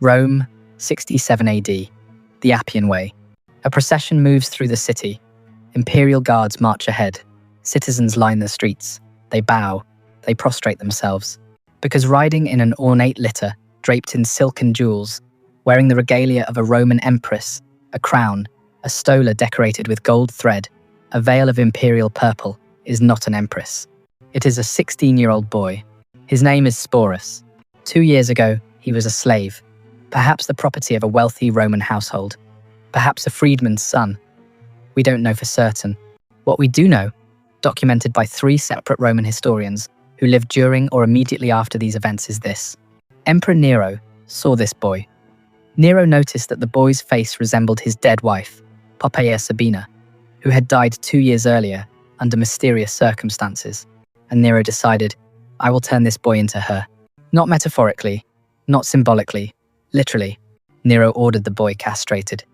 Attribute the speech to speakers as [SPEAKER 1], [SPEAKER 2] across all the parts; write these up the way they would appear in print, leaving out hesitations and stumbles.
[SPEAKER 1] Rome, 67 AD. The Appian Way. A procession moves through the city. Imperial guards march ahead. Citizens line the streets. They bow. They prostrate themselves. Because riding in an ornate litter, draped in silk and jewels, wearing the regalia of a Roman empress, a crown, a stola decorated with gold thread, a veil of imperial purple, is not an empress. It is a 16-year-old boy. His name is Sporus. 2 years ago, he was a slave, perhaps the property of a wealthy Roman household, perhaps a freedman's son. We don't know for certain. What we do know, documented by 3 separate Roman historians who lived during or immediately after these events, is this. Emperor Nero saw this boy. Nero noticed that the boy's face resembled his dead wife, Poppaea Sabina, who had died 2 years earlier under mysterious circumstances, and Nero decided, I will turn this boy into her. Not metaphorically, not symbolically, literally. Nero ordered the boy castrated.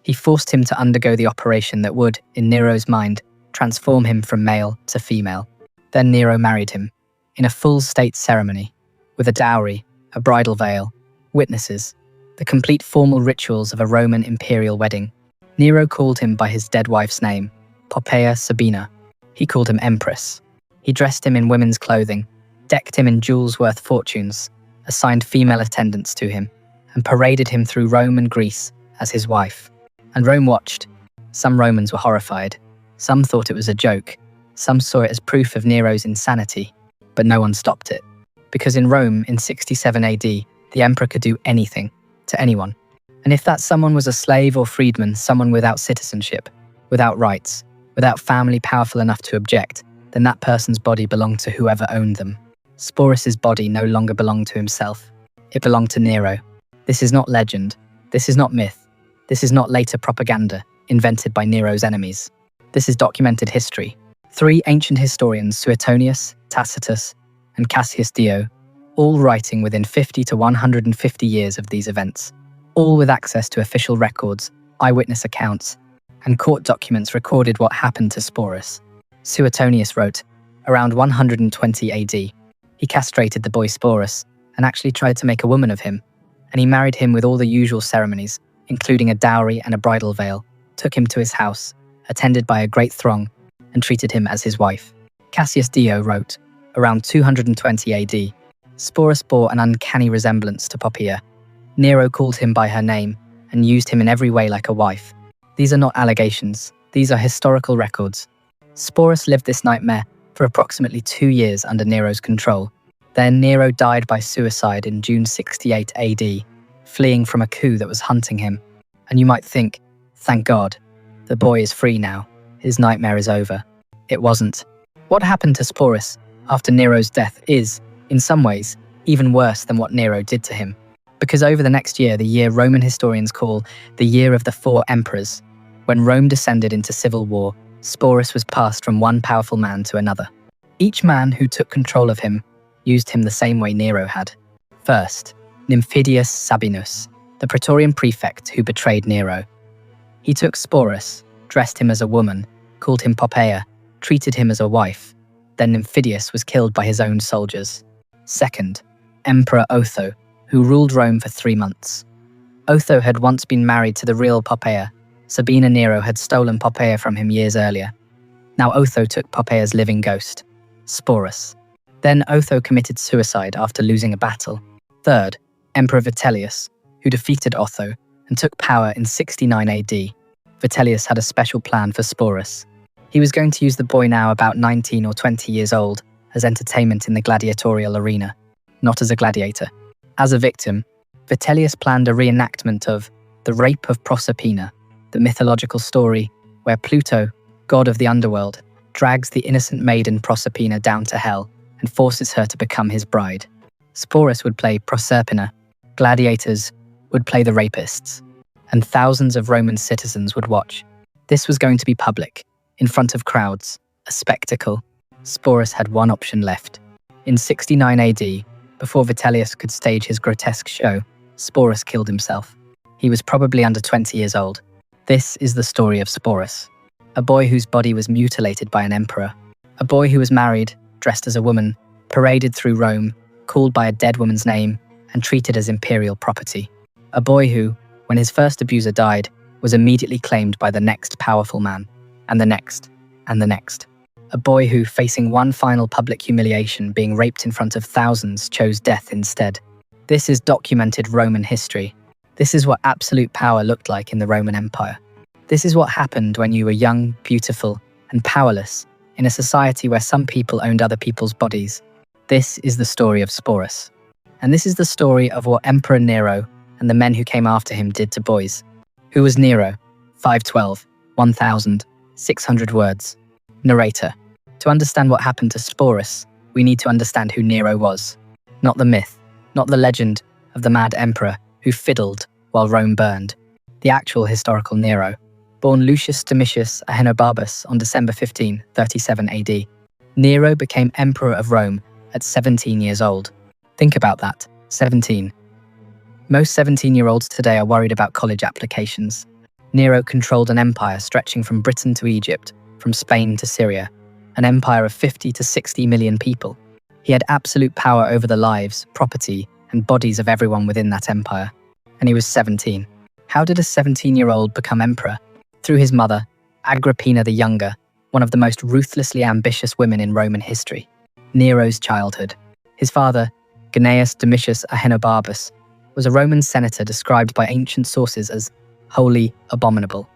[SPEAKER 1] He forced him to undergo the operation that would, in Nero's mind, transform him from male to female. Then Nero married him, in a full state ceremony, with a dowry, a bridal veil, witnesses, the complete formal rituals of a Roman imperial wedding. Nero called him by his dead wife's name, Poppaea Sabina. He called him Empress. He dressed him in women's clothing, decked him in jewels worth fortunes, assigned female attendants to him, and paraded him through Rome and Greece as his wife. And Rome watched. Some Romans were horrified. Some thought it was a joke. Some saw it as proof of Nero's insanity. But no one stopped it. Because in Rome, in 67 AD, the emperor could do anything to anyone. And if that someone was a slave or freedman, someone without citizenship, without rights, without family powerful enough to object, then that person's body belonged to whoever owned them. Sporus's body no longer belonged to himself. It belonged to Nero. This is not legend. This is not myth. This is not later propaganda invented by Nero's enemies. This is documented history. 3 ancient historians, Suetonius, Tacitus, and Cassius, all writing within 50 to 150 years of these events, all with access to official records, eyewitness accounts, and court documents recorded what happened to Sporus. Suetonius wrote, around 120 AD, he castrated the boy Sporus and actually tried to make a woman of him, and he married him with all the usual ceremonies, including a dowry and a bridal veil, took him to his house, attended by a great throng, and treated him as his wife. Cassius wrote, around 220 AD, Sporus bore an uncanny resemblance to Poppaea. Nero called him by her name and used him in every way like a wife. These are not allegations, these are historical records. Sporus lived this nightmare for approximately 2 years under Nero's control. Then Nero died by suicide in June 68 AD, fleeing from a coup that was hunting him. And you might think, thank God, the boy is free now, his nightmare is over. It wasn't. What happened to Sporus after Nero's death is, in some ways, even worse than what Nero did to him. Because over the next year, the year Roman historians call the Year of the 4 Emperors, when Rome descended into civil war, Sporus was passed from one powerful man to another. Each man who took control of him used him the same way Nero had. First, Nymphidius Sabinus, the Praetorian prefect who betrayed Nero. He took Sporus, dressed him as a woman, called him Poppaea, treated him as a wife. Then Nymphidius was killed by his own soldiers. Second, Emperor Otho, who ruled Rome for 3 months. Otho had once been married to the real Poppaea. Sabina Nero had stolen Poppaea from him years earlier. Now Otho took Poppaea's living ghost, Sporus. Then Otho committed suicide after losing a battle. Third, Emperor Vitellius, who defeated Otho and took power in 69 AD. Vitellius had a special plan for Sporus. He was going to use the boy, now about 19 or 20 years old, as entertainment in the gladiatorial arena, not as a gladiator. As a victim, Vitellius planned a reenactment of the rape of Proserpina, the mythological story where Pluto, god of the underworld, drags the innocent maiden Proserpina down to hell and forces her to become his bride. Sporus would play Proserpina, gladiators would play the rapists, and thousands of Roman citizens would watch. This was going to be public, in front of crowds, a spectacle. Sporus had one option left. In 69 AD, before Vitellius could stage his grotesque show, Sporus killed himself. He was probably under 20 years old. This is the story of Sporus, a boy whose body was mutilated by an emperor, a boy who was married, dressed as a woman, paraded through Rome, called by a dead woman's name, and treated as imperial property. A boy who, when his first abuser died, was immediately claimed by the next powerful man, and the next, and the next. A boy who, facing one final public humiliation, being raped in front of thousands, chose death instead. This is documented Roman history. This is what absolute power looked like in the Roman Empire. This is what happened when you were young, beautiful, and powerless in a society where some people owned other people's bodies. This is the story of Sporus. And this is the story of what Emperor Nero and the men who came after him did to boys. Who was Nero? 512, 1,600 words. Narrator. To understand what happened to Sporus, we need to understand who Nero was. Not the myth, not the legend of the mad emperor who fiddled while Rome burned. The actual historical Nero, born Lucius Domitius Ahenobarbus on December 15, 37 AD. Nero became emperor of Rome at 17 years old. Think about that, 17. Most 17-year-olds today are worried about college applications. Nero controlled an empire stretching from Britain to Egypt, from Spain to Syria, an empire of 50 to 60 million people. He had absolute power over the lives, property, and bodies of everyone within that empire. And he was 17. How did a 17-year-old become emperor? Through his mother, Agrippina the Younger, one of the most ruthlessly ambitious women in Roman history. Nero's childhood. His father, Gnaeus Domitius Ahenobarbus, was a Roman senator described by ancient sources as wholly abominable.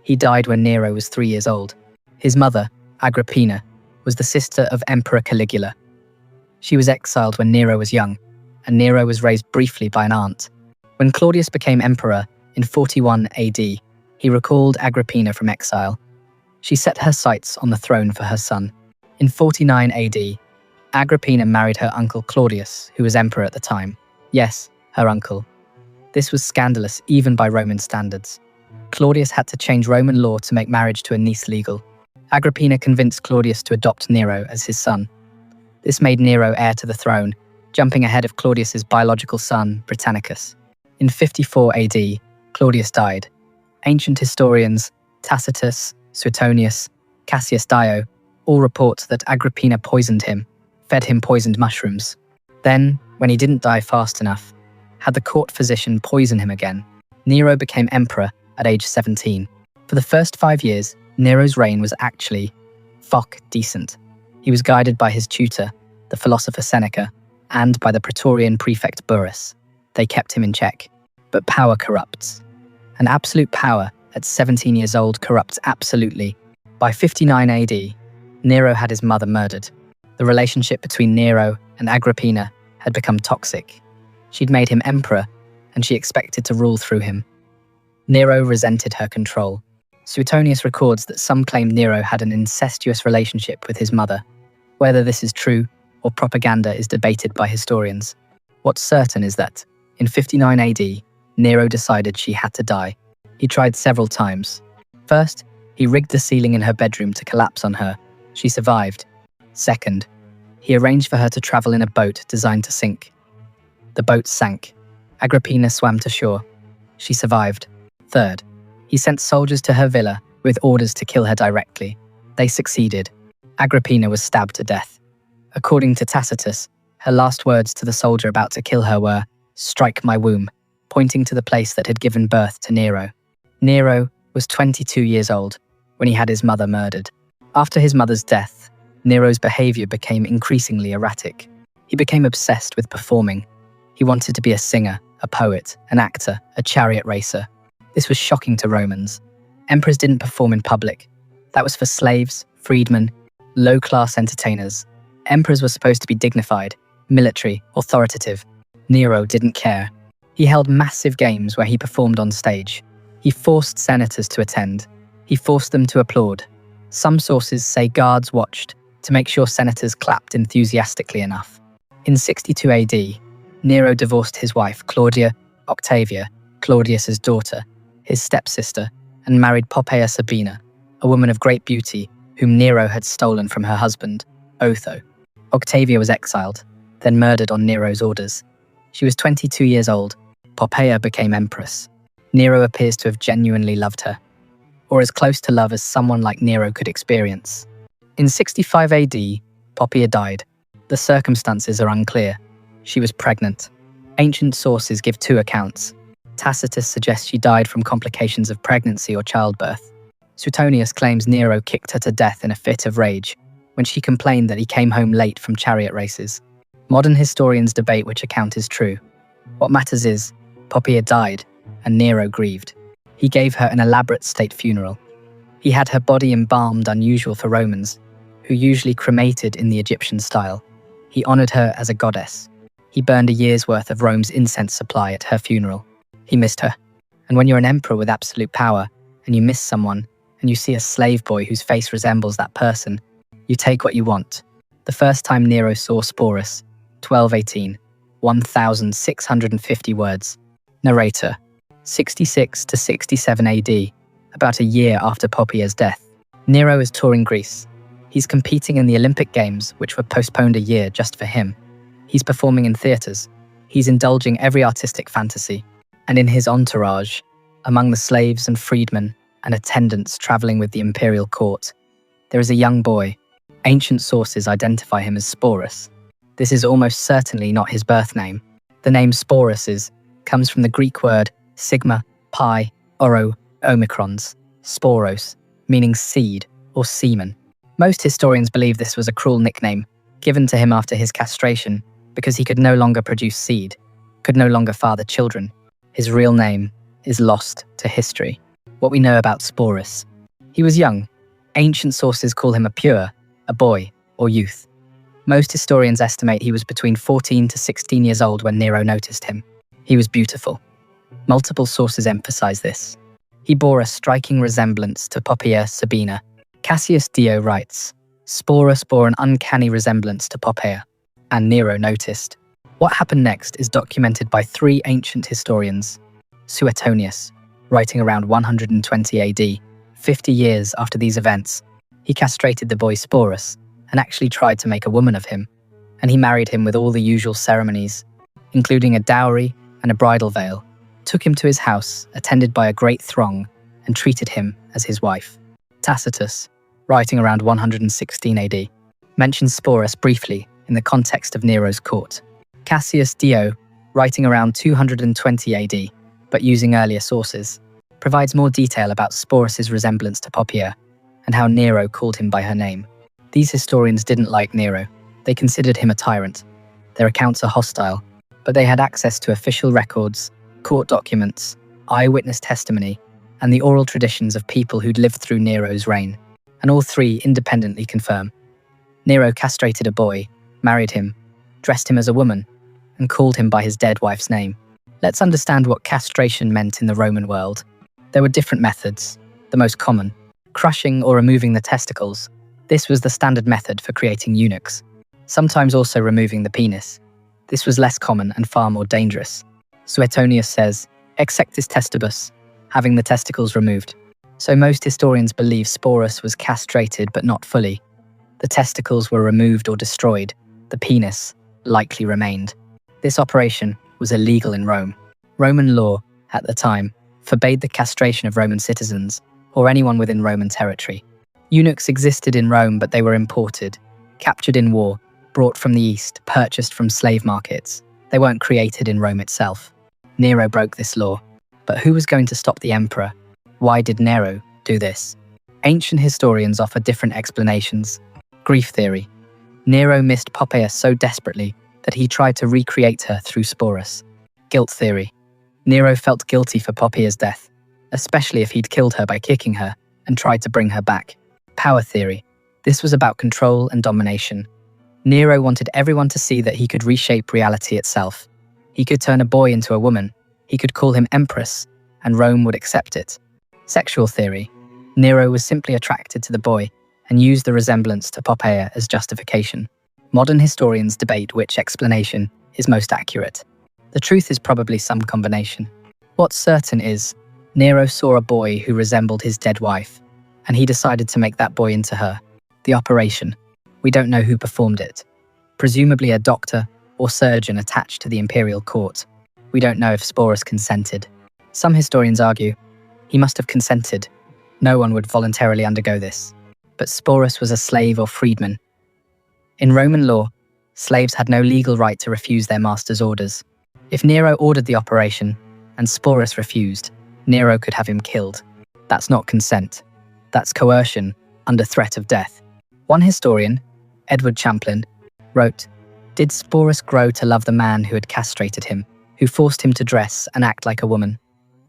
[SPEAKER 1] He died when Nero was 3 years old. His mother, Agrippina, was the sister of Emperor Caligula. She was exiled when Nero was young, and Nero was raised briefly by an aunt. When Claudius became emperor in 41 AD, he recalled Agrippina from exile. She set her sights on the throne for her son. In 49 AD, Agrippina married her uncle Claudius, who was emperor at the time. Yes, her uncle. This was scandalous even by Roman standards. Claudius had to change Roman law to make marriage to a niece legal. Agrippina convinced Claudius to adopt Nero as his son. This made Nero heir to the throne, jumping ahead of Claudius's biological son, Britannicus. In 54 AD, Claudius died. Ancient historians, Tacitus, Suetonius, Cassius Dio, all report that Agrippina poisoned him, fed him poisoned mushrooms. Then, when he didn't die fast enough, had the court physician poison him again. Nero became emperor at age 17. For the first 5 years, Nero's reign was actually decent. He was guided by his tutor, the philosopher Seneca, and by the Praetorian prefect Burrus. They kept him in check. But power corrupts. And absolute power at 17 years old corrupts absolutely. By 59 AD, Nero had his mother murdered. The relationship between Nero and Agrippina had become toxic. She'd made him emperor, and she expected to rule through him. Nero resented her control. Suetonius records that some claim Nero had an incestuous relationship with his mother. Whether this is true or propaganda is debated by historians. What's certain is that, in 59 AD, Nero decided she had to die. He tried several times. First, he rigged the ceiling in her bedroom to collapse on her. She survived. Second, he arranged for her to travel in a boat designed to sink. The boat sank. Agrippina swam to shore. She survived. Third, he sent soldiers to her villa with orders to kill her directly. They succeeded. Agrippina was stabbed to death. According to Tacitus, her last words to the soldier about to kill her were, "Strike my womb," pointing to the place that had given birth to Nero. Nero was 22 years old when he had his mother murdered. After his mother's death, Nero's behavior became increasingly erratic. He became obsessed with performing. He wanted to be a singer, a poet, an actor, a chariot racer. This was shocking to Romans. Emperors didn't perform in public. That was for slaves, freedmen, low-class entertainers. Emperors were supposed to be dignified, military, authoritative. Nero didn't care. He held massive games where he performed on stage. He forced senators to attend. He forced them to applaud. Some sources say guards watched to make sure senators clapped enthusiastically enough. In 62 AD, Nero divorced his wife, Claudia Octavia, Claudius's daughter, his stepsister, and married Poppaea Sabina, a woman of great beauty whom Nero had stolen from her husband, Otho. Octavia was exiled, then murdered on Nero's orders. She was 22 years old. Poppaea became empress. Nero appears to have genuinely loved her, or as close to love as someone like Nero could experience. In 65 AD, Poppaea died. The circumstances are unclear. She was pregnant. Ancient sources give two accounts. Tacitus suggests she died from complications of pregnancy or childbirth. Suetonius claims Nero kicked her to death in a fit of rage when she complained that he came home late from chariot races. Modern historians debate which account is true. What matters is, Poppaea died, and Nero grieved. He gave her an elaborate state funeral. He had her body embalmed, unusual for Romans, who usually cremated in the Egyptian style. He honored her as a goddess. He burned a year's worth of Rome's incense supply at her funeral. He missed her. And when you're an emperor with absolute power, and you miss someone, and you see a slave boy whose face resembles that person, you take what you want. The first time Nero saw Sporus, 1218, 1,650 words. Narrator, 66 to 67 AD, about a year after Poppaea's death. Nero is touring Greece. He's competing in the Olympic Games, which were postponed a year just for him. He's performing in theatres. He's indulging every artistic fantasy. And in his entourage, among the slaves and freedmen and attendants travelling with the imperial court, there is a young boy. Ancient sources identify him as Sporus. This is almost certainly not his birth name. The name Sporus comes from the Greek word sigma, pi, oro, omicrons, sporos, meaning seed or semen. Most historians believe this was a cruel nickname given to him after his castration because he could no longer produce seed, could no longer father children. His real name is lost to history. What we know about Sporus: he was young. Ancient sources call him a pure, a boy, or youth. Most historians estimate he was between 14 to 16 years old when Nero noticed him. He was beautiful. Multiple sources emphasize this. He bore a striking resemblance to Poppaea Sabina. Cassius Dio writes, Sporus bore an uncanny resemblance to Poppaea, and Nero noticed. What happened next is documented by three ancient historians. Suetonius, writing around 120 AD, 50 years after these events, he castrated the boy Sporus and actually tried to make a woman of him, and he married him with all the usual ceremonies, including a dowry and a bridal veil, took him to his house, attended by a great throng, and treated him as his wife. Tacitus, writing around 116 AD, mentions Sporus briefly in the context of Nero's court. Cassius Dio, writing around 220 AD, but using earlier sources, provides more detail about Sporus's resemblance to Poppaea and how Nero called him by her name. These historians didn't like Nero. They considered him a tyrant. Their accounts are hostile, but they had access to official records, court documents, eyewitness testimony, and the oral traditions of people who'd lived through Nero's reign, and all three independently confirm. Nero castrated a boy, married him, dressed him as a woman, and called him by his dead wife's name. Let's understand what castration meant in the Roman world. There were different methods. The most common, crushing or removing the testicles. This was the standard method for creating eunuchs. Sometimes also removing the penis. This was less common and far more dangerous. Suetonius says, exectis testibus, having the testicles removed. So most historians believe Sporus was castrated but not fully. The testicles were removed or destroyed. The penis likely remained. This operation was illegal in Rome. Roman law, at the time, forbade the castration of Roman citizens or anyone within Roman territory. Eunuchs existed in Rome, but they were imported, captured in war, brought from the east, purchased from slave markets. They weren't created in Rome itself. Nero broke this law. But who was going to stop the emperor? Why did Nero do this? Ancient historians offer different explanations. Grief theory. Nero missed Poppaea so desperately that he tried to recreate her through Sporus. Guilt theory. Nero felt guilty for Poppaea's death, especially if he'd killed her by kicking her and tried to bring her back. Power theory. This was about control and domination. Nero wanted everyone to see that he could reshape reality itself. He could turn a boy into a woman. He could call him empress, and Rome would accept it. Sexual theory. Nero was simply attracted to the boy and used the resemblance to Poppaea as justification. Modern historians debate which explanation is most accurate. The truth is probably some combination. What's certain is, Nero saw a boy who resembled his dead wife, and he decided to make that boy into her. The operation. We don't know who performed it. Presumably a doctor or surgeon attached to the imperial court. We don't know if Sporus consented. Some historians argue he must have consented. No one would voluntarily undergo this. But Sporus was a slave or freedman. In Roman law, slaves had no legal right to refuse their master's orders. If Nero ordered the operation, and Sporus refused, Nero could have him killed. That's not consent. That's coercion under threat of death. One historian, Edward Champlin, wrote, "Did Sporus grow to love the man who had castrated him, who forced him to dress and act like a woman?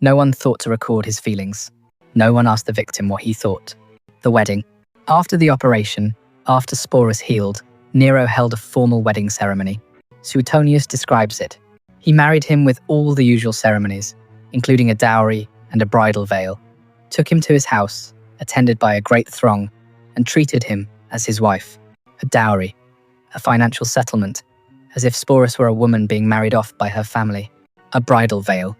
[SPEAKER 1] No one thought to record his feelings. No one asked the victim what he thought." The wedding. After the operation, after Sporus healed, Nero held a formal wedding ceremony. Suetonius describes it. He married him with all the usual ceremonies, including a dowry and a bridal veil, took him to his house, attended by a great throng, and treated him as his wife. A dowry, a financial settlement, as if Sporus were a woman being married off by her family. A bridal veil,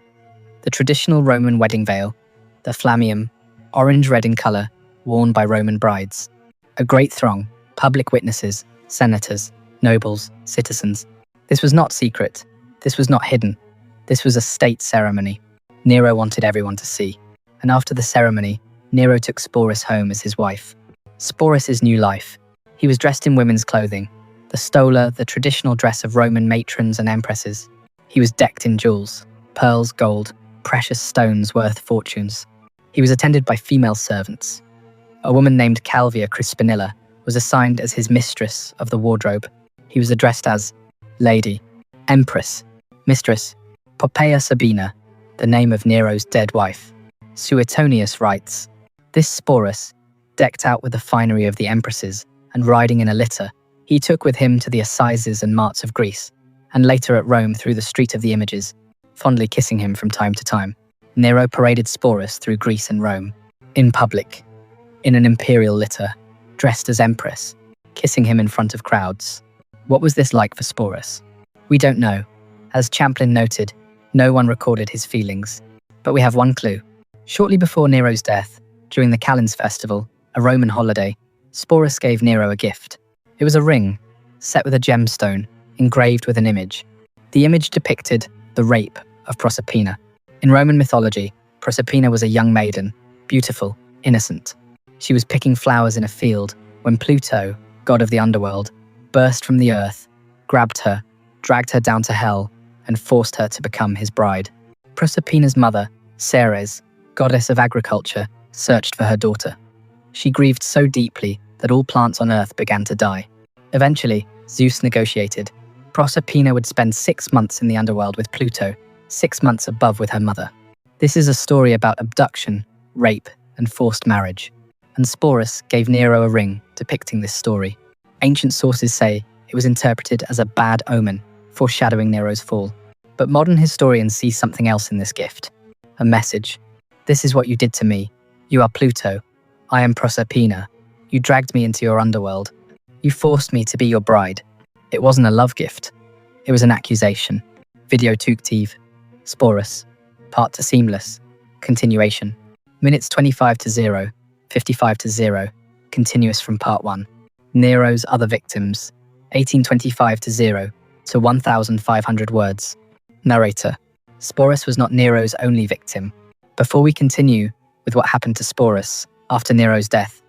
[SPEAKER 1] the traditional Roman wedding veil, the flammeum, orange-red in colour, worn by Roman brides. A great throng, public witnesses, senators, nobles, citizens. This was not secret. This was not hidden. This was a state ceremony. Nero wanted everyone to see. And after the ceremony, Nero took Sporus home as his wife. Sporus' new life. He was dressed in women's clothing, the stola, the traditional dress of Roman matrons and empresses. He was decked in jewels, pearls, gold, precious stones worth fortunes. He was attended by female servants. A woman named Calvia Crispinilla was assigned as his mistress of the wardrobe. He was addressed as Lady, Empress, Mistress, Poppaea Sabina, the name of Nero's dead wife. Suetonius writes, "This Sporus, decked out with the finery of the empresses and riding in a litter, he took with him to the assizes and marts of Greece, and later at Rome through the street of the images, fondly kissing him from time to time. Nero paraded Sporus through Greece and Rome, in public, in an imperial litter, dressed as empress, kissing him in front of crowds." What was this like for Sporus? We don't know. As Champlin noted, no one recorded his feelings. But we have one clue. Shortly before Nero's death, during the Calends festival, a Roman holiday, Sporus gave Nero a gift. It was a ring, set with a gemstone, engraved with an image. The image depicted the rape of Proserpina. In Roman mythology, Proserpina was a young maiden, beautiful, innocent. She was picking flowers in a field when Pluto, god of the underworld, burst from the earth, grabbed her, dragged her down to hell, and forced her to become his bride. Proserpina's mother, Ceres, goddess of agriculture, searched for her daughter. She grieved so deeply that all plants on earth began to die. Eventually, Zeus negotiated. Proserpina would spend 6 months in the underworld with Pluto, 6 months above with her mother. This is a story about abduction, rape, and forced marriage. And Sporus gave Nero a ring depicting this story. Ancient sources say it was interpreted as a bad omen, foreshadowing Nero's fall. But modern historians see something else in this gift. A message. This is what you did to me. You are Pluto. I am Proserpina. You dragged me into your underworld. You forced me to be your bride. It wasn't a love gift. It was an accusation. Video tuktiv. Sporus. Part to seamless. Continuation. Minutes 25-0, 55-0. Continuous from part 1. Nero's other victims. 1825-0 to 1,500 words. Narrator. Sporus was not Nero's only victim. Before we continue with what happened to Sporus after Nero's death,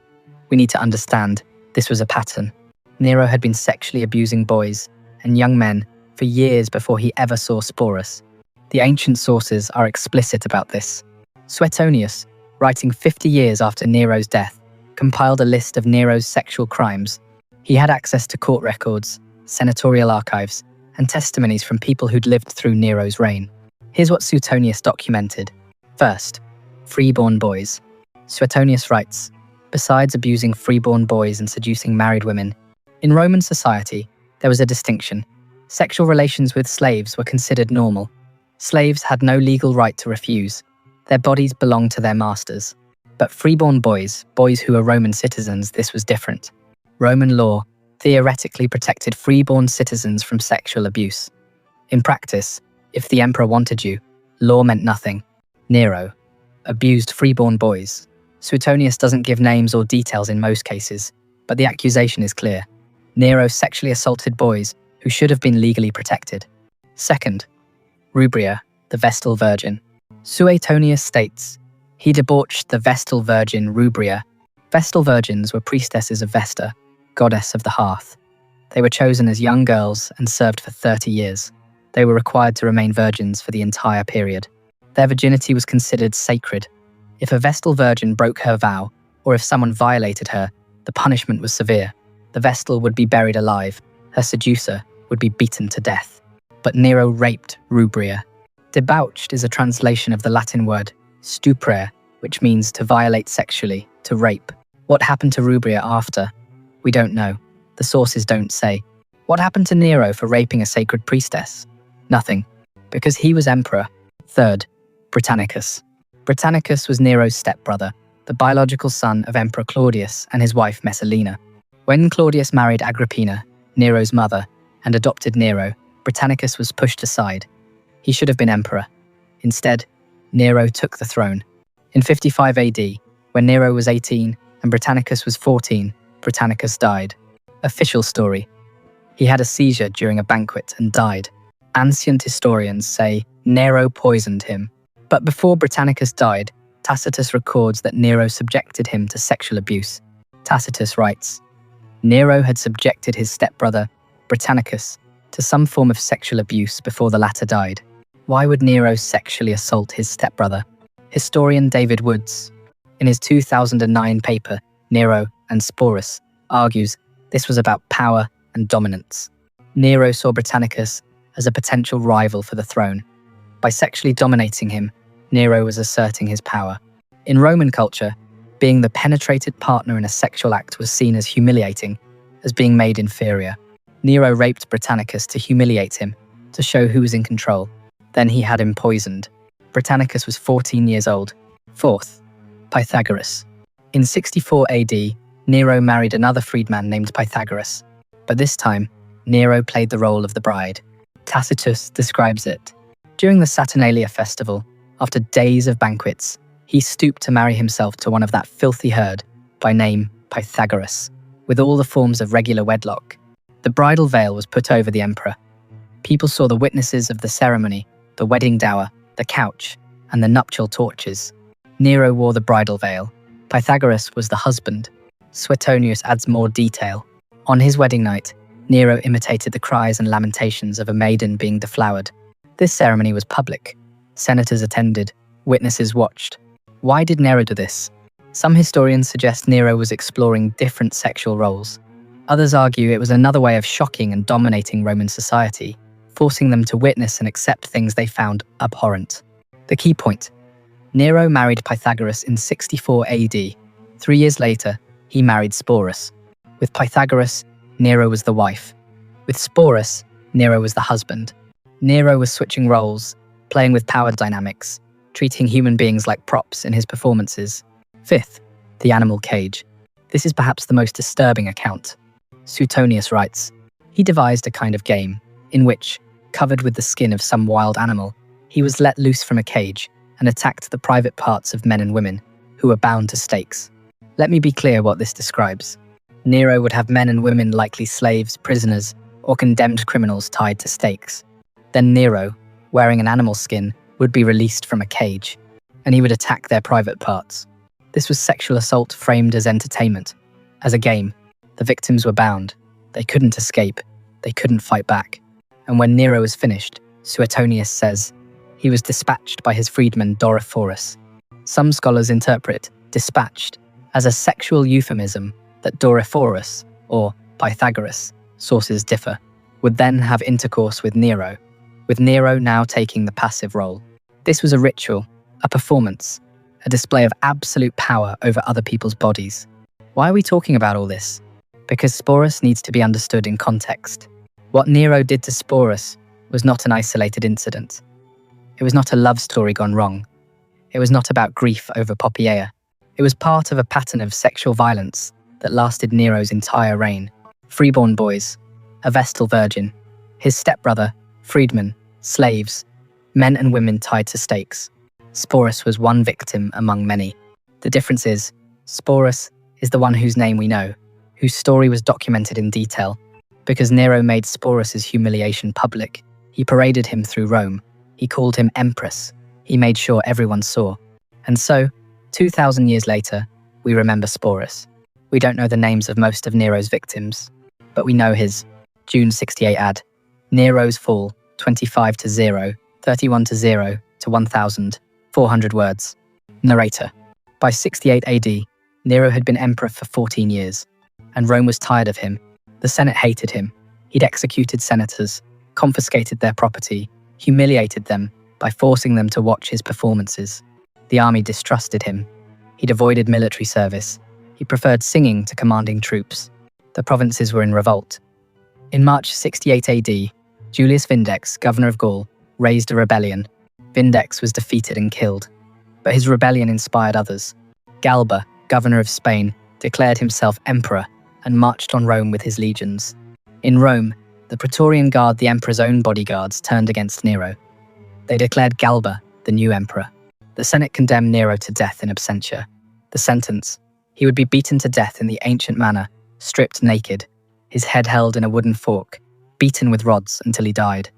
[SPEAKER 1] we need to understand this was a pattern. Nero had been sexually abusing boys and young men for years before he ever saw Sporus. The ancient sources are explicit about this. Suetonius, writing 50 years after Nero's death, compiled a list of Nero's sexual crimes. He had access to court records, senatorial archives, and testimonies from people who'd lived through Nero's reign. Here's what Suetonius documented. First, freeborn boys. Suetonius writes, besides abusing freeborn boys and seducing married women, in Roman society, there was a distinction. Sexual relations with slaves were considered normal. Slaves had no legal right to refuse. Their bodies belonged to their masters. But freeborn boys, boys who were Roman citizens, this was different. Roman law theoretically protected freeborn citizens from sexual abuse. In practice, if the emperor wanted you, law meant nothing. Nero abused freeborn boys. Suetonius doesn't give names or details in most cases, but the accusation is clear. Nero sexually assaulted boys who should have been legally protected. Second, Rubria, the Vestal Virgin. Suetonius states, he debauched the Vestal Virgin Rubria. Vestal virgins were priestesses of Vesta, goddess of the hearth. They were chosen as young girls and served for 30 years. They were required to remain virgins for the entire period. Their virginity was considered sacred. If a Vestal virgin broke her vow, or if someone violated her, the punishment was severe. The Vestal would be buried alive. Her seducer would be beaten to death. But Nero raped Rubria. Debauched is a translation of the Latin word stuprare, which means to violate sexually, to rape. What happened to Rubria after? We don't know. The sources don't say. What happened to Nero for raping a sacred priestess? Nothing, because he was emperor. Third, Britannicus. Britannicus was Nero's stepbrother, the biological son of Emperor Claudius and his wife Messalina. When Claudius married Agrippina, Nero's mother, and adopted Nero, Britannicus was pushed aside. He should have been emperor. Instead, Nero took the throne. In 55 AD, when Nero was 18 and Britannicus was 14, Britannicus died. Official story. He had a seizure during a banquet and died. Ancient historians say Nero poisoned him. But before Britannicus died, Tacitus records that Nero subjected him to sexual abuse. Tacitus writes, Nero had subjected his stepbrother, Britannicus, to some form of sexual abuse before the latter died. Why would Nero sexually assault his stepbrother? Historian David Woods, in his 2009 paper, Nero and Sporus, argues this was about power and dominance. Nero saw Britannicus as a potential rival for the throne. By sexually dominating him, Nero was asserting his power. In Roman culture, being the penetrated partner in a sexual act was seen as humiliating, as being made inferior. Nero raped Britannicus to humiliate him, to show who was in control. Then he had him poisoned. Britannicus was 14 years old. Fourth, Pythagoras. In 64 AD, Nero married another freedman named Pythagoras, but this time, Nero played the role of the bride. Tacitus describes it. During the Saturnalia festival, after days of banquets, he stooped to marry himself to one of that filthy herd, by name Pythagoras, with all the forms of regular wedlock. The bridal veil was put over the emperor. People saw the witnesses of the ceremony, the wedding dower, the couch, and the nuptial torches. Nero wore the bridal veil. Pythagoras was the husband. Suetonius adds more detail. On his wedding night, Nero imitated the cries and lamentations of a maiden being deflowered. This ceremony was public. Senators attended. Witnesses watched. Why did Nero do this? Some historians suggest Nero was exploring different sexual roles. Others argue it was another way of shocking and dominating Roman society, forcing them to witness and accept things they found abhorrent. The key point: Nero married Pythagoras in 64 AD. 3 years later, he married Sporus. With Pythagoras, Nero was the wife. With Sporus, Nero was the husband. Nero was switching roles, playing with power dynamics, treating human beings like props in his performances. Fifth, the animal cage. This is perhaps the most disturbing account. Suetonius writes, he devised a kind of game in which, covered with the skin of some wild animal, he was let loose from a cage and attacked the private parts of men and women who were bound to stakes. Let me be clear what this describes. Nero would have men and women, likely slaves, prisoners, or condemned criminals, tied to stakes. Then Nero, wearing an animal skin, would be released from a cage, and he would attack their private parts. This was sexual assault framed as entertainment, as a game. The victims were bound. They couldn't escape. They couldn't fight back. And when Nero was finished, Suetonius says, he was dispatched by his freedman Doryphorus. Some scholars interpret dispatched as a sexual euphemism that Doryphorus, or Pythagoras, sources differ, would then have intercourse with Nero now taking the passive role. This was a ritual, a performance, a display of absolute power over other people's bodies. Why are we talking about all this? Because Sporus needs to be understood in context. What Nero did to Sporus was not an isolated incident. It was not a love story gone wrong. It was not about grief over Poppaea. It was part of a pattern of sexual violence that lasted Nero's entire reign. Freeborn boys, a Vestal virgin, his stepbrother, freedmen, slaves, men and women tied to stakes. Sporus was one victim among many. The difference is, Sporus is the one whose name we know, whose story was documented in detail. Because Nero made Sporus's humiliation public, he paraded him through Rome. He called him Empress. He made sure everyone saw. And so, 2,000 years later, we remember Sporus. We don't know the names of most of Nero's victims, but we know his. June 68 ad. Nero's fall, 25-0, 31-0 to 1000. 400 words. Narrator. By 68 AD, Nero had been emperor for 14 years, and Rome was tired of him. The Senate hated him. He'd executed senators, confiscated their property, humiliated them by forcing them to watch his performances. The army distrusted him. He'd avoided military service. He preferred singing to commanding troops. The provinces were in revolt. In March 68 AD, Julius Vindex, governor of Gaul, raised a rebellion. Vindex was defeated and killed, but his rebellion inspired others. Galba, governor of Spain, declared himself emperor and marched on Rome with his legions. In Rome, the Praetorian Guard, the emperor's own bodyguards, turned against Nero. They declared Galba the new emperor. The Senate condemned Nero to death in absentia. The sentence: he would be beaten to death in the ancient manner, stripped naked, his head held in a wooden fork, beaten with rods until he died.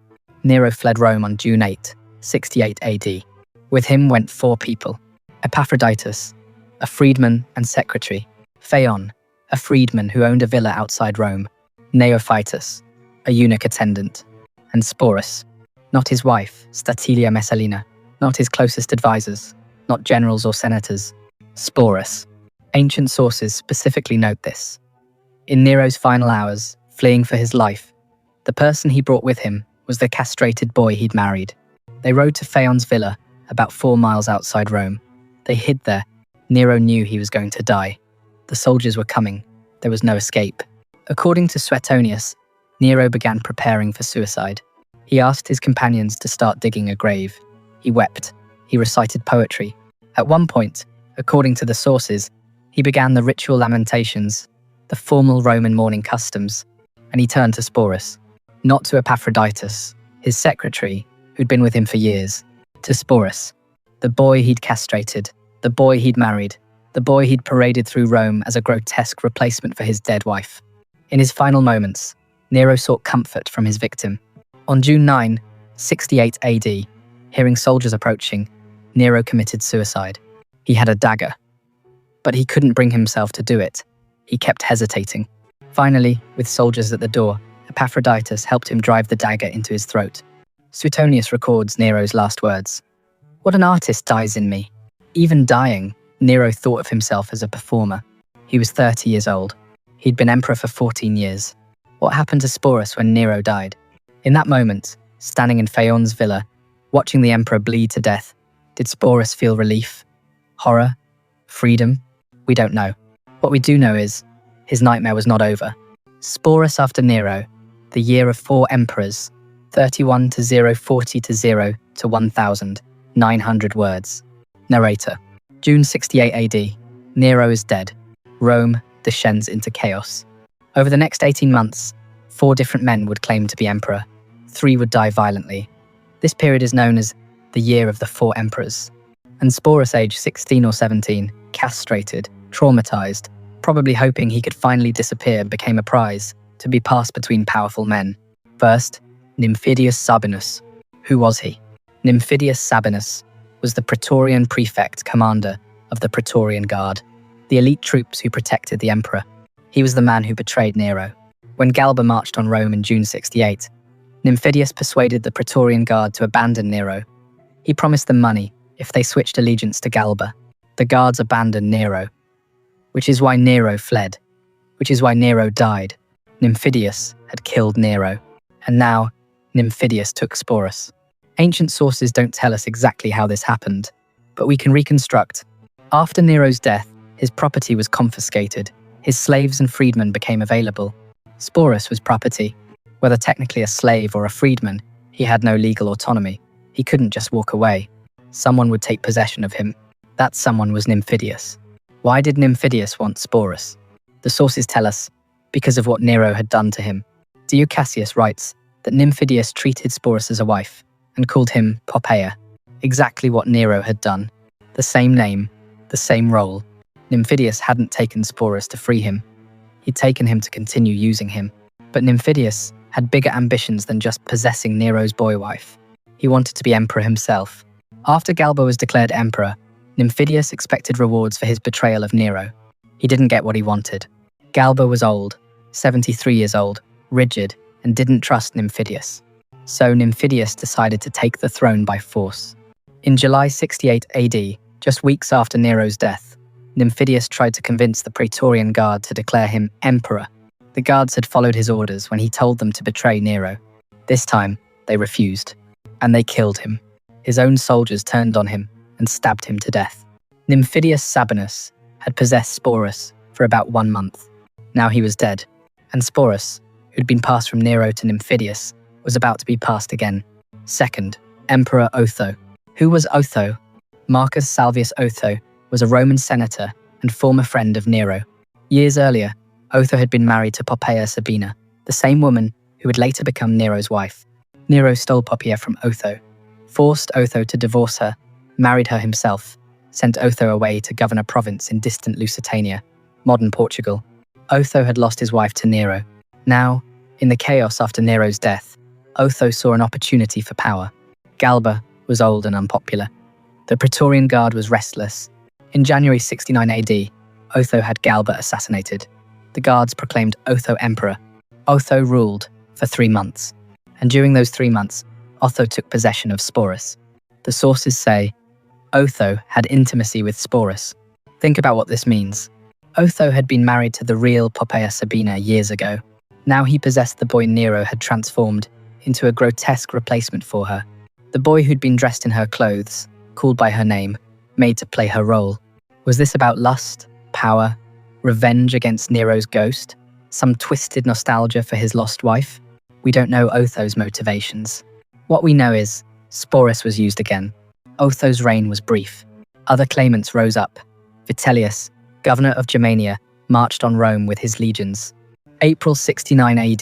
[SPEAKER 1] Nero fled Rome on June 8, 68 AD. With him went 4 people: Epaphroditus, a freedman and secretary; Phaon, a freedman who owned a villa outside Rome; Neophytus, a eunuch attendant; and Sporus, not his wife, Statilia Messalina, not his closest advisors, not generals or senators. Sporus. Ancient sources specifically note this. In Nero's final hours, fleeing for his life, the person he brought with him was the castrated boy he'd married. They rode to Phaon's villa, about 4 miles outside Rome. They hid there. Nero knew he was going to die. The soldiers were coming. There was no escape. According to Suetonius, Nero began preparing for suicide. He asked his companions to start digging a grave. He wept. He recited poetry. At one point, according to the sources, he began the ritual lamentations, the formal Roman mourning customs, and he turned to Sporus, not to Epaphroditus, his secretary, who'd been with him for years, to Sporus, the boy he'd castrated, the boy he'd married, the boy he'd paraded through Rome as a grotesque replacement for his dead wife. In his final moments, Nero sought comfort from his victim. On June 9, 68 AD, hearing soldiers approaching, Nero committed suicide. He had a dagger, but he couldn't bring himself to do it. He kept hesitating. Finally, with soldiers at the door, Epaphroditus helped him drive the dagger into his throat. Suetonius records Nero's last words: "What an artist dies in me." Even dying, Nero thought of himself as a performer. He was 30 years old. He'd been emperor for 14 years. What happened to Sporus when Nero died? In that moment, standing in Phaon's villa, watching the emperor bleed to death, did Sporus feel relief? Horror? Freedom? We don't know. What we do know is, his nightmare was not over. Sporus after Nero, the year of 4 emperors, 31 to 0, 40 to 0 to 1,000, 900 words. Narrator. June 68 AD. Nero is dead. Rome descends into chaos. Over the next 18 months, 4 different men would claim to be emperor. 3 would die violently. This period is known as the Year of the 4 Emperors. And Sporus, aged 16 or 17, castrated, traumatized, probably hoping he could finally disappear, became a prize to be passed between powerful men. First, Nymphidius Sabinus. Who was he? Nymphidius Sabinus was the Praetorian prefect commander of the Praetorian Guard, the elite troops who protected the emperor. He was the man who betrayed Nero. When Galba marched on Rome in June 68, Nymphidius persuaded the Praetorian Guard to abandon Nero. He promised them money if they switched allegiance to Galba. The guards abandoned Nero, which is why Nero fled, which is why Nero died. Nymphidius had killed Nero, and now Nymphidius took Sporus. Ancient sources don't tell us exactly how this happened, but we can reconstruct. After Nero's death, his property was confiscated. His slaves and freedmen became available. Sporus was property. Whether technically a slave or a freedman, he had no legal autonomy. He couldn't just walk away. Someone would take possession of him. That someone was Nymphidius. Why did Nymphidius want Sporus? The sources tell us, because of what Nero had done to him. Dio Cassius writes that Nymphidius treated Sporus as a wife and called him Poppaea, exactly what Nero had done. The same name, the same role. Nymphidius hadn't taken Sporus to free him. He'd taken him to continue using him. But Nymphidius had bigger ambitions than just possessing Nero's boy wife. He wanted to be emperor himself. After Galba was declared emperor, Nymphidius expected rewards for his betrayal of Nero. He didn't get what he wanted. Galba was old, 73 years old, rigid, and didn't trust Nymphidius. So Nymphidius decided to take the throne by force. In July 68 AD, just weeks after Nero's death, Nymphidius tried to convince the Praetorian Guard to declare him emperor. The guards had followed his orders when he told them to betray Nero. This time, they refused, and they killed him. His own soldiers turned on him and stabbed him to death. Nymphidius Sabinus had possessed Sporus for about 1 month. Now he was dead, and Sporus, who'd been passed from Nero to Nymphidius, was about to be passed again. Second, Emperor Otho. Who was Otho? Marcus Salvius Otho was a Roman senator and former friend of Nero. Years earlier, Otho had been married to Poppaea Sabina, the same woman who would later become Nero's wife. Nero stole Poppaea from Otho, forced Otho to divorce her, married her himself, sent Otho away to govern a province in distant Lusitania, modern Portugal. Otho had lost his wife to Nero. Now, in the chaos after Nero's death, Otho saw an opportunity for power. Galba was old and unpopular. The Praetorian Guard was restless. In January 69 AD, Otho had Galba assassinated. The guards proclaimed Otho emperor. Otho ruled for 3 months, and during those 3 months, Otho took possession of Sporus. The sources say Otho had intimacy with Sporus. Think about what this means. Otho had been married to the real Poppaea Sabina years ago. Now he possessed the boy Nero had transformed into a grotesque replacement for her. The boy who'd been dressed in her clothes, called by her name, made to play her role. Was this about lust, power, revenge against Nero's ghost? Some twisted nostalgia for his lost wife? We don't know Otho's motivations. What we know is Sporus was used again. Otho's reign was brief. Other claimants rose up. Vitellius, governor of Germania, marched on Rome with his legions. April 69 AD,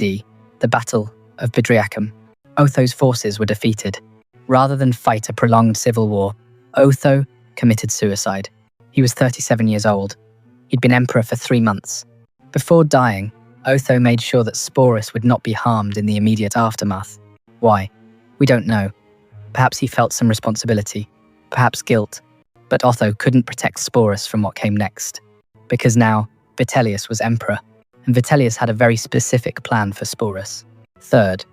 [SPEAKER 1] the Battle of Bedriacum. Otho's forces were defeated. Rather than fight a prolonged civil war, Otho committed suicide. He was 37 years old. He'd been emperor for 3 months. Before dying, Otho made sure that Sporus would not be harmed in the immediate aftermath. Why? We don't know. Perhaps he felt some responsibility, perhaps guilt. But Otho couldn't protect Sporus from what came next, because now Vitellius was emperor, and Vitellius had a very specific plan for Sporus. Third,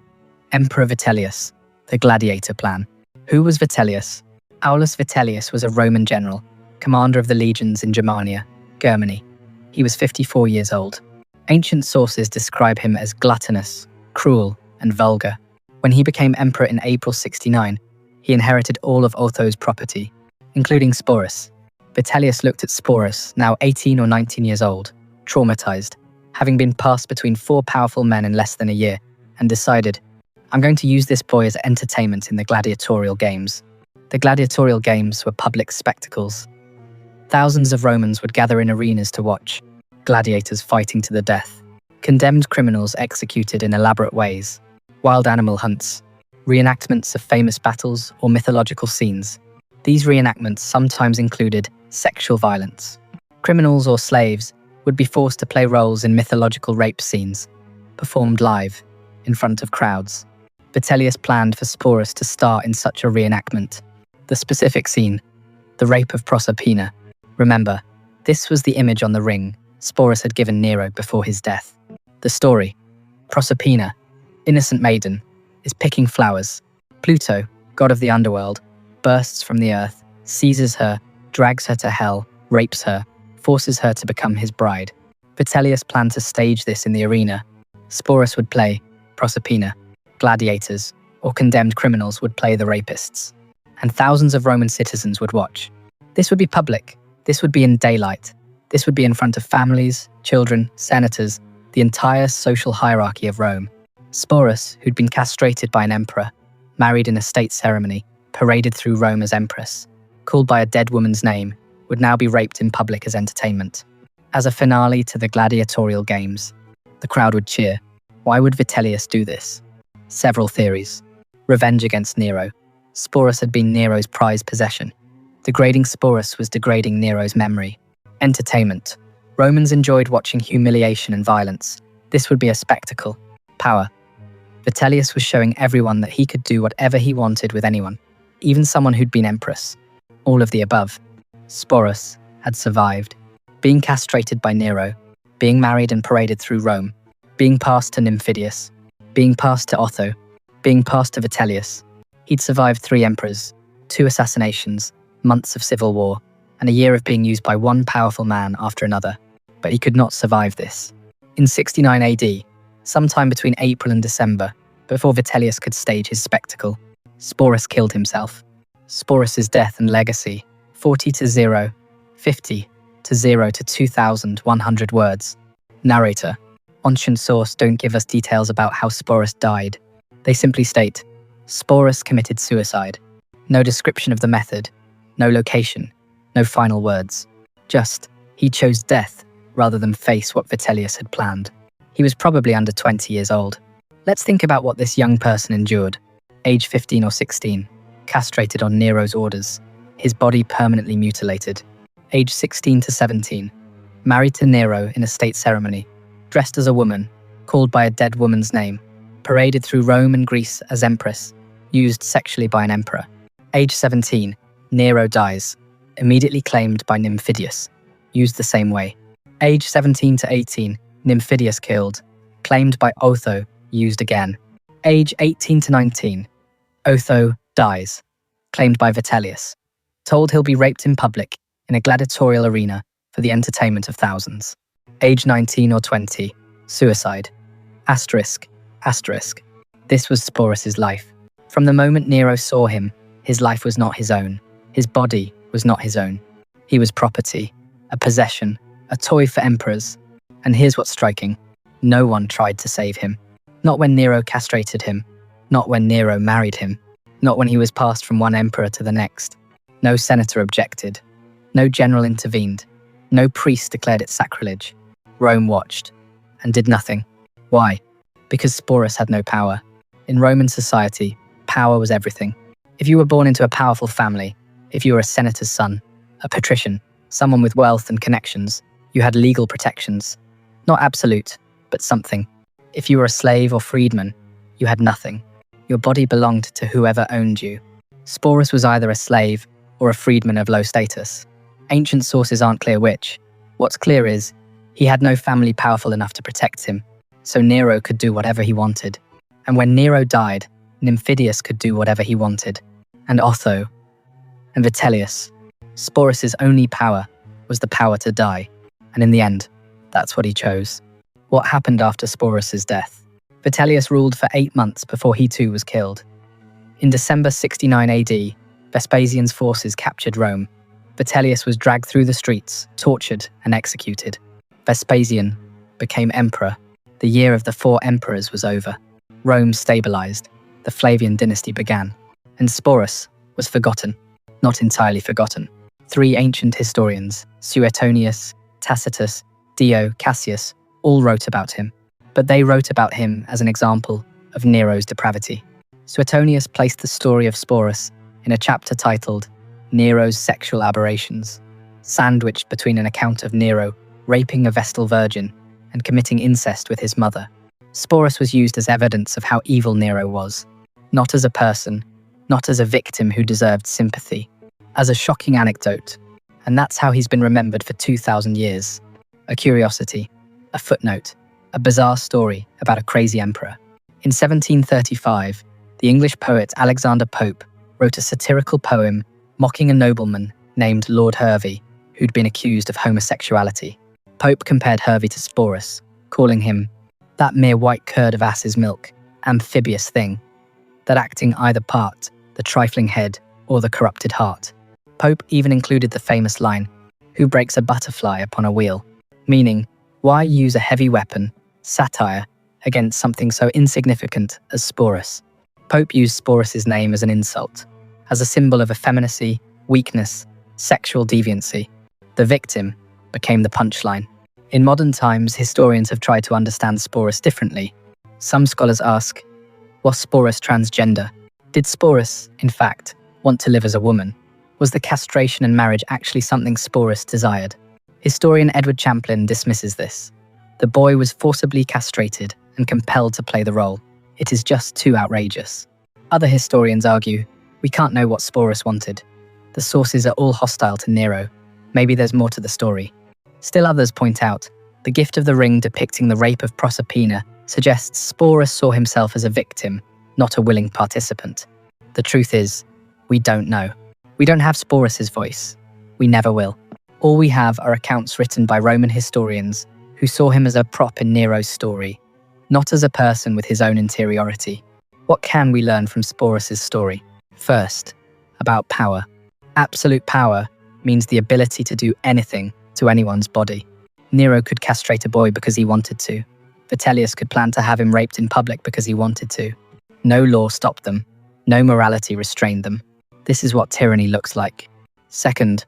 [SPEAKER 1] Emperor Vitellius, the gladiator plan. Who was Vitellius? Aulus Vitellius was a Roman general, commander of the legions in Germania, Germany. He was 54 years old. Ancient sources describe him as gluttonous, cruel, and vulgar. When he became emperor in April 69, he inherited all of Otho's property, including Sporus. Vitellius looked at Sporus, now 18 or 19 years old, traumatized, having been passed between 4 powerful men in less than a year, and decided, I'm going to use this boy as entertainment in the gladiatorial games. The gladiatorial games were public spectacles. Thousands of Romans would gather in arenas to watch, gladiators fighting to the death, condemned criminals executed in elaborate ways, wild animal hunts, reenactments of famous battles or mythological scenes. These reenactments sometimes included sexual violence. Criminals or slaves would be forced to play roles in mythological rape scenes, performed live, in front of crowds. Vitellius planned for Sporus to star in such a reenactment. The specific scene, the rape of Proserpina. Remember, this was the image on the ring Sporus had given Nero before his death. The story, Proserpina, innocent maiden, is picking flowers. Pluto, god of the underworld, bursts from the earth, seizes her, drags her to hell, rapes her, forces her to become his bride. Vitellius planned to stage this in the arena. Sporus would play Proserpina. Gladiators or condemned criminals would play the rapists. And thousands of Roman citizens would watch. This would be public. This would be in daylight. This would be in front of families, children, senators, the entire social hierarchy of Rome. Sporus, who'd been castrated by an emperor, married in a state ceremony, paraded through Rome as empress, called by a dead woman's name, would now be raped in public as entertainment. As a finale to the gladiatorial games, the crowd would cheer. Why would Vitellius do this? Several theories. Revenge against Nero. Sporus had been Nero's prized possession. Degrading Sporus was degrading Nero's memory. Entertainment. Romans enjoyed watching humiliation and violence. This would be a spectacle. Power. Vitellius was showing everyone that he could do whatever he wanted with anyone, even someone who'd been empress. All of the above. Sporus had survived. Being castrated by Nero, being married and paraded through Rome, being passed to Nymphidius, being passed to Otho, being passed to Vitellius. He'd survived 3 emperors, 2 assassinations, months of civil war, and a year of being used by one powerful man after another. But he could not survive this. In 69 AD, sometime between April and December, before Vitellius could stage his spectacle, Sporus killed himself. Sporus's death and legacy, 40-0, 50-0 to 2,100 words. Narrator. Ancient source don't give us details about how Sporus died. They simply state, Sporus committed suicide. No description of the method, no location, no final words. Just, he chose death rather than face what Vitellius had planned. He was probably under 20 years old. Let's think about what this young person endured. Age 15 or 16, castrated on Nero's orders, his body permanently mutilated. Age 16 to 17, married to Nero in a state ceremony, dressed as a woman, called by a dead woman's name, paraded through Rome and Greece as empress, used sexually by an emperor. Age 17, Nero dies, immediately claimed by Nymphidius, used the same way. Age 17 to 18, Nymphidius killed, claimed by Otho, used again. Age 18 to 19, Otho dies, claimed by Vitellius, told he'll be raped in public in a gladiatorial arena for the entertainment of thousands. Age 19 or 20, suicide. Asterisk, asterisk. This was Sporus's life. From the moment Nero saw him, his life was not his own. His body was not his own. He was property, a possession, a toy for emperors. And here's what's striking. No one tried to save him. Not when Nero castrated him. Not when Nero married him. Not when he was passed from one emperor to the next. No senator objected. No general intervened. No priest declared it sacrilege. Rome watched and did nothing. Why? Because Sporus had no power. In Roman society, power was everything. If you were born into a powerful family, if you were a senator's son, a patrician, someone with wealth and connections, you had legal protections. Not absolute, but something. If you were a slave or freedman, you had nothing. Your body belonged to whoever owned you. Sporus was either a slave or a freedman of low status. Ancient sources aren't clear which. What's clear is, he had no family powerful enough to protect him, so Nero could do whatever he wanted. And when Nero died, Nymphidius could do whatever he wanted. And Otho. And Vitellius. Sporus's only power was the power to die. And in the end, that's what he chose. What happened after Sporus's death? Vitellius ruled for 8 months before he too was killed. In December 69 AD, Vespasian's forces captured Rome. Vitellius was dragged through the streets, tortured, and executed. Vespasian became emperor. The year of the 4 emperors was over. Rome stabilized. The Flavian dynasty began. And Sporus was forgotten. Not entirely forgotten. 3 ancient historians, Suetonius, Tacitus, Dio, Cassius, all wrote about him. But they wrote about him as an example of Nero's depravity. Suetonius placed the story of Sporus in a chapter titled Nero's Sexual Aberrations, sandwiched between an account of Nero raping a Vestal virgin and committing incest with his mother. Sporus was used as evidence of how evil Nero was, not as a person, not as a victim who deserved sympathy, as a shocking anecdote, and that's how he's been remembered for 2,000 years. A curiosity, a footnote, a bizarre story about a crazy emperor. In 1735, the English poet Alexander Pope wrote a satirical poem mocking a nobleman named Lord Hervey, who'd been accused of homosexuality. Pope compared Hervey to Sporus, calling him that mere white curd of ass's milk, amphibious thing, that acting either part, the trifling head or the corrupted heart. Pope even included the famous line, "Who breaks a butterfly upon a wheel?" Meaning, why use a heavy weapon, satire, against something so insignificant as Sporus? Pope used Sporus's name as an insult, as a symbol of effeminacy, weakness, sexual deviancy. The victim became the punchline. In modern times, historians have tried to understand Sporus differently. Some scholars ask, was Sporus transgender? Did Sporus, in fact, want to live as a woman? Was the castration and marriage actually something Sporus desired? Historian Edward Champlin dismisses this. The boy was forcibly castrated and compelled to play the role. It is just too outrageous. Other historians argue, we can't know what Sporus wanted. The sources are all hostile to Nero. Maybe there's more to the story. Still others point out, the gift of the ring depicting the rape of Proserpina suggests Sporus saw himself as a victim, not a willing participant. The truth is, we don't know. We don't have Sporus's voice. We never will. All we have are accounts written by Roman historians who saw him as a prop in Nero's story, not as a person with his own interiority. What can we learn from Sporus's story? First, about power. Absolute power means the ability to do anything to anyone's body. Nero could castrate a boy because he wanted to. Vitellius could plan to have him raped in public because he wanted to. No law stopped them. No morality restrained them. This is what tyranny looks like. Second,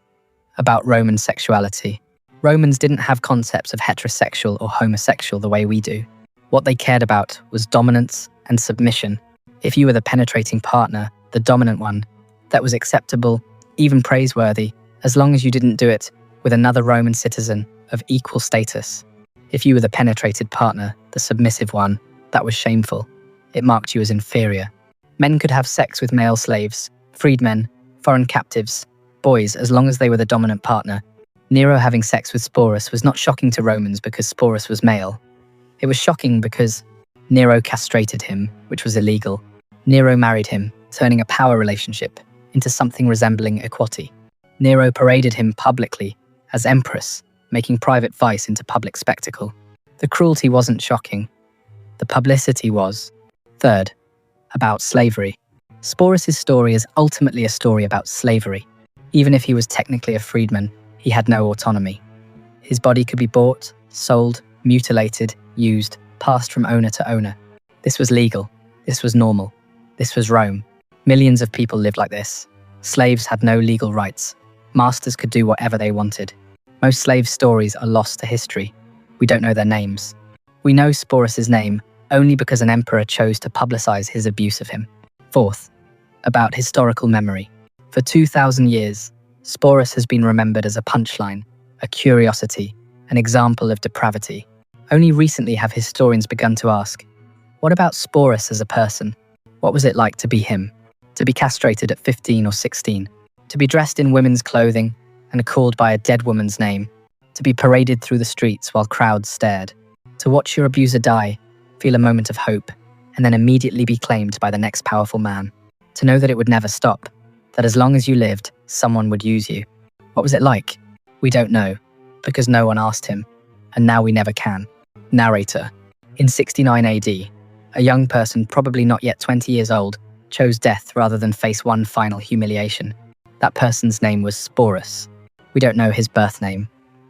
[SPEAKER 1] about Roman sexuality. Romans didn't have concepts of heterosexual or homosexual the way we do. What they cared about was dominance and submission. If you were the penetrating partner, the dominant one, that was acceptable, even praiseworthy, as long as you didn't do it with another Roman citizen of equal status. If you were the penetrated partner, the submissive one, that was shameful. It marked you as inferior. Men could have sex with male slaves, freedmen, foreign captives, boys, as long as they were the dominant partner. Nero having sex with Sporus was not shocking to Romans because Sporus was male. It was shocking because Nero castrated him, which was illegal. Nero married him, turning a power relationship into something resembling equality. Nero paraded him publicly as empress, making private vice into public spectacle. The cruelty wasn't shocking. The publicity was. Third, about slavery. Sporus's story is ultimately a story about slavery. Even if he was technically a freedman, he had no autonomy. His body could be bought, sold, mutilated, used, passed from owner to owner. This was legal. This was normal. This was Rome. Millions of people lived like this. Slaves had no legal rights. Masters could do whatever they wanted. Most slave stories are lost to history. We don't know their names. We know Sporus's name only because an emperor chose to publicize his abuse of him. Fourth, about historical memory. For 2,000 years, Sporus has been remembered as a punchline, a curiosity, an example of depravity. Only recently have historians begun to ask, what about Sporus as a person? What was it like to be him? To be castrated at 15 or 16? To be dressed in women's clothing and called by a dead woman's name? To be paraded through the streets while crowds stared? To watch your abuser die, feel a moment of hope, and then immediately be claimed by the next powerful man? To know that it would never stop, that as long as you lived, someone would use you. What was it like? We don't know, because no one asked him, and now we never can. Narrator. In 69 AD, a young person, probably not yet 20 years old, chose death rather than face one final humiliation. That person's name was Sporus. We don't know his birth name.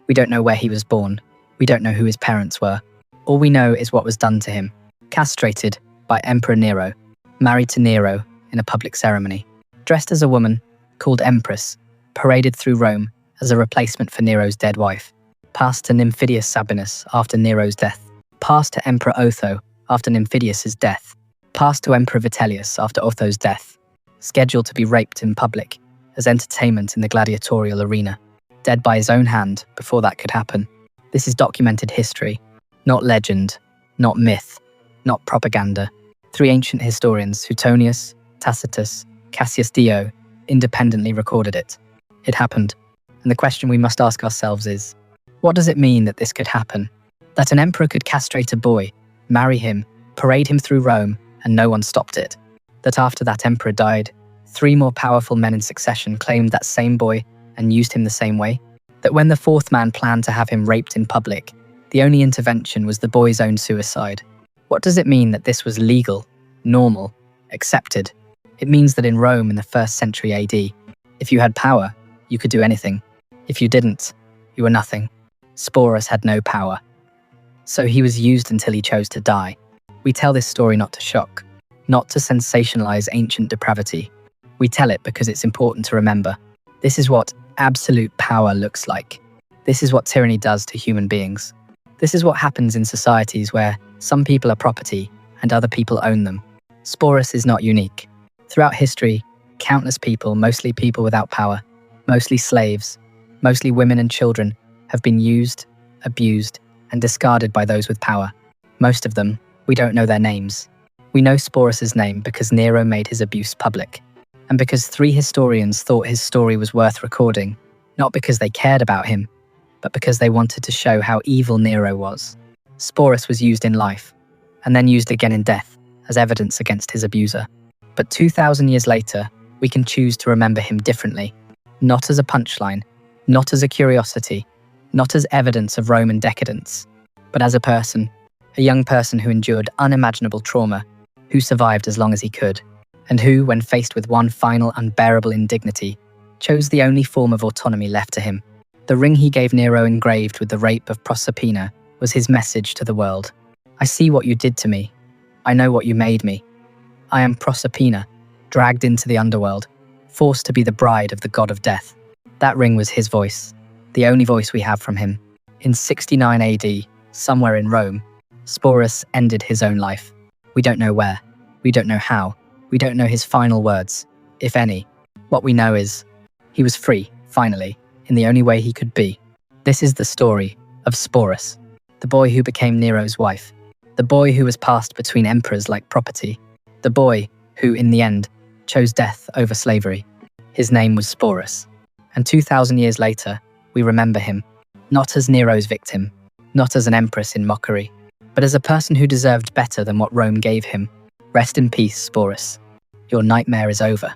[SPEAKER 1] We don't know where he was born. We don't know who his parents were. All we know is what was done to him. Castrated by Emperor Nero, married to Nero in a public ceremony, dressed as a woman, called Empress, paraded through Rome as a replacement for Nero's dead wife, passed to Nymphidius Sabinus after Nero's death, passed to Emperor Otho after Nymphidius's death, passed to Emperor Vitellius after Otho's death, scheduled to be raped in public as entertainment in the gladiatorial arena, dead by his own hand before that could happen. This is documented history, not legend, not myth, not propaganda. Three ancient historians, Suetonius, Tacitus, Cassius Dio, independently recorded it. It happened. And the question we must ask ourselves is, what does it mean that this could happen? That an emperor could castrate a boy, marry him, parade him through Rome, and no one stopped it? That after that emperor died, 3 more powerful men in succession claimed that same boy and used him the same way? That when the 4th man planned to have him raped in public, the only intervention was the boy's own suicide? What does it mean that this was legal, normal, accepted? It means that in Rome in the 1st century AD, if you had power, you could do anything. If you didn't, you were nothing. Sporus had no power. So he was used until he chose to die. We tell this story not to shock, not to sensationalize ancient depravity. We tell it because it's important to remember. This is what absolute power looks like. This is what tyranny does to human beings. This is what happens in societies where some people are property and other people own them. Sporus is not unique. Throughout history, countless people, mostly people without power, mostly slaves, mostly women and children, have been used, abused, and discarded by those with power. Most of them, we don't know their names. We know Sporus's name because Nero made his abuse public, and because 3 historians thought his story was worth recording, not because they cared about him, but because they wanted to show how evil Nero was. Sporus was used in life, and then used again in death as evidence against his abuser. But 2,000 years later, we can choose to remember him differently, not as a punchline, not as a curiosity, not as evidence of Roman decadence, but as a person, a young person who endured unimaginable trauma, who survived as long as he could, and who, when faced with one final unbearable indignity, chose the only form of autonomy left to him. The ring he gave Nero engraved with the rape of Proserpina was his message to the world. I see what you did to me. I know what you made me. I am Proserpina, dragged into the underworld, forced to be the bride of the god of death. That ring was his voice, the only voice we have from him. In 69 AD, somewhere in Rome, Sporus ended his own life. We don't know where. We don't know how. We don't know his final words, if any. What we know is, he was free, finally, in the only way he could be. This is the story of Sporus, the boy who became Nero's wife, the boy who was passed between emperors like property, the boy who, in the end, chose death over slavery. His name was Sporus, and 2,000 years later, we remember him, not as Nero's victim, not as an empress in mockery, but as a person who deserved better than what Rome gave him. Rest in peace, Sporus. Your nightmare is over.